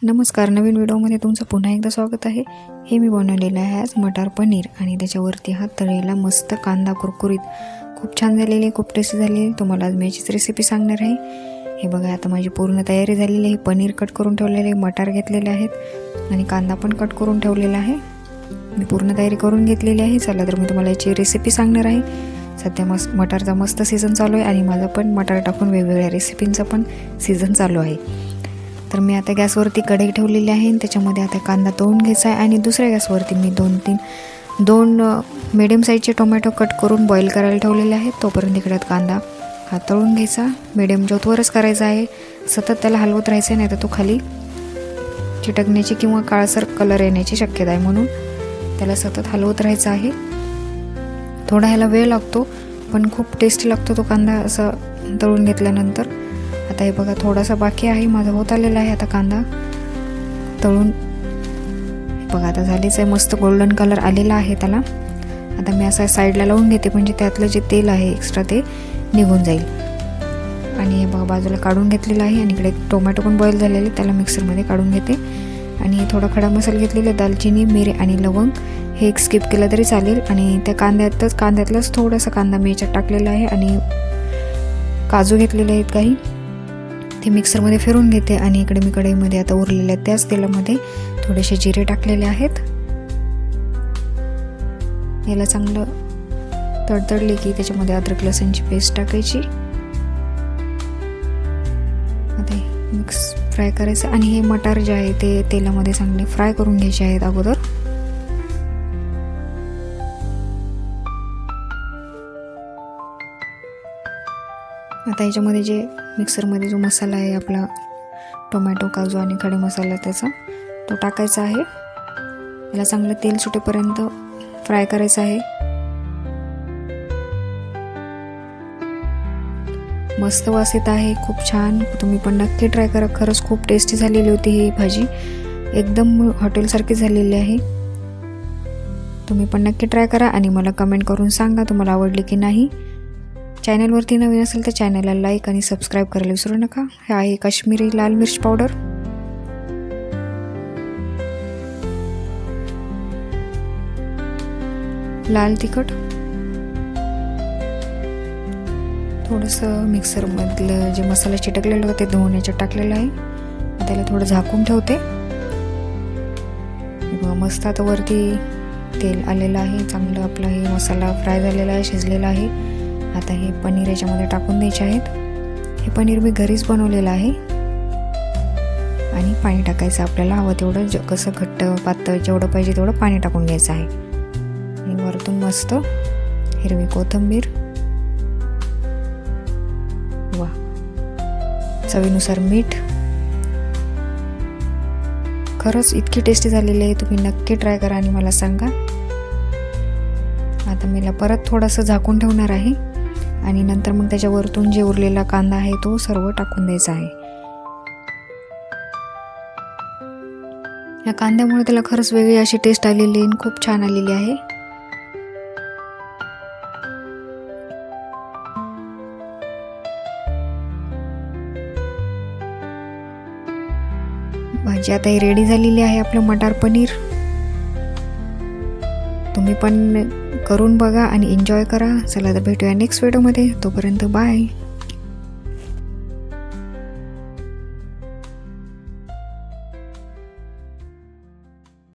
नमस्कार, नवीन व्हिडिओमध्ये तुमचं पुन्हा एकदा स्वागत आहे। हे मी बनवलेलं आहे आज मटार पनीर आणि त्याच्यावरती हा तळलेला मस्त कांदा कुरकुरीत खूप छान झालेली, खूप टेस्टी झालेली। तुम्हाला आज मी याचीच रेसिपी सांगणार आहे। हे बघा, आता माझी पूर्ण तयारी झालेली आहे। पनीर कट करून ठेवलेले, मटार घेतलेले आहेत आणि कांदा पण कट करून ठेवलेला आहे। मी पूर्ण तयारी करून घेतलेली आहे। चला तर मी तुम्हाला याची रेसिपी सांगणार आहे। सध्या मटारचा मस्त सीझन चालू आहे आणि माझा पण मटार टाकून वेगवेगळ्या रेसिपींचा पण सीझन चालू आहे। तर मी आता गॅसवरती कढई ठेवलेली आहे आणि त्याच्यामध्ये आता कांदा तळून घ्यायचा आहे आणि दुसऱ्या गॅसवरती मी दोन मीडियम साईजचे टोमॅटो कट करून बॉईल करायला ठेवलेले आहेत। तोपर्यंत इकडे कांदा हा तळून घ्यायचा, मीडियम ज्योतवरच करायचा आहे। सतत त्याला हलवत राहायचं, नाही तर तो खाली चिटकण्याची किंवा काळसर कलर येण्याची शक्यता आहे, म्हणून त्याला सतत हलवत राहायचं आहे। थोडा ह्याला वेळ लागतो पण खूप टेस्टी लागतो तो कांदा असं तळून घेतल्यानंतर। आता हे बघा, थोडासा बाकी आहे, माझा होत आलेला आहे आता कांदा तळून। बघा आता झालेच आहे, मस्त गोल्डन कलर आलेला आहे त्याला। आता मी असं साईडला लावून घेते, म्हणजे त्यातलं जे तेल आहे एक्स्ट्रा ते निघून जाईल। आणि हे बघा बाजूला काढून घेतलेलं आहे आणि इकडे टोमॅटो पण बॉईल झालेले, त्याला मिक्सरमध्ये काढून घेते। आणि थोडा खडा मसाला घेतलेला, दालचिनी, मिरे आणि लवंग, हे एक स्किप केलं तरी चालेल। आणि त्या कांद्यातलाच थोडासा कांदा मी याच्यात टाकलेला आहे आणि काजू घेतलेले आहेत काही, ते मिक्सरमध्ये फिरून घेते। आणि इकडे मी कढईमध्ये आता उरलेल्या त्याच तेलामध्ये थोडेसे जिरे टाकलेले आहेत। याला चांगलं तडतडले की त्याच्यामध्ये अद्रक लसूणची पेस्ट टाकायची, आता मिक्स फ्राय करायचं। आणि हे मटार जे आहे ते तेलामध्ये चांगले फ्राय करून घ्यायचे आहेत अगोदर। आता याच्यामध्ये जे मिक्सरमध्ये जो मसाला आहे आपला टोमॅटो, काजू आणि खडे मसाला त्याचा तो टाकायचा आहे। याला चांगलं तेल सुटेपर्यंत फ्राय करायचं आहे। मस्त वास येत आहे, खूप छान। तुम्ही पण नक्की ट्राय करा, खरंच खूप टेस्टी झालेली होती ही भाजी, एकदम हॉटेलसारखी झालेली आहे। तुम्ही पण नक्की ट्राय करा आणि मला कमेंट करून सांगा तुम्हाला आवडली की नाही। चॅनलवरती नवीन असेल तर चॅनलला लाईक आणि सबस्क्राईब करायला विसरू नका। हे आहे काश्मीरी लाल मिर्च पावडर, लाल तिखट, थोडंसं मिक्सरमधलं जे मसाला चिटकलेलं होतं ते धुवून याच्यात टाकलेलं आहे। त्याला थोडं झाकून ठेवते। मस्त आता वरती तेल आलेलं आहे, चांगलं आपला हे मसाला फ्राय झालेला आहे, शिजलेला आहे। आता हे पनीर याच्यामध्ये टाकून द्यायचे आहेत। हे पनीर मी घरीच बनवलेलं आहे। आणि पाणी टाकायचं आपल्याला हवं तेवढं, कसं घट्ट पातळ जेवढं पाहिजे तेवढं पाणी टाकून घ्यायचं आहे। आणि वरतून मस्त हिरवी कोथिंबीर, वा, चवीनुसार मीठ। खरंच इतकी टेस्टी झालेली आहे, तुम्ही नक्की ट्राय करा आणि मला सांगा। आता मी परत थोडंसं झाकून ठेवणार आहे आणि नंतर मग त्याच्यावरतून जे उरलेला कांदा आहे तो सर्व टाकून द्यायचा आहे। या कांद्यामुळे त्याला खरंच वेगळी अशी टेस्ट आलेली आहे, खूप छान आलेली आहे। भाजी आता ही रेडी झालेली आहे, आपलं मटार पनीर। तुम्ही पण करून बघा आणि एन्जॉय करा। चला तर भेटूया नेक्स्ट व्हिडिओमध्ये, तोपर्यंत बाय।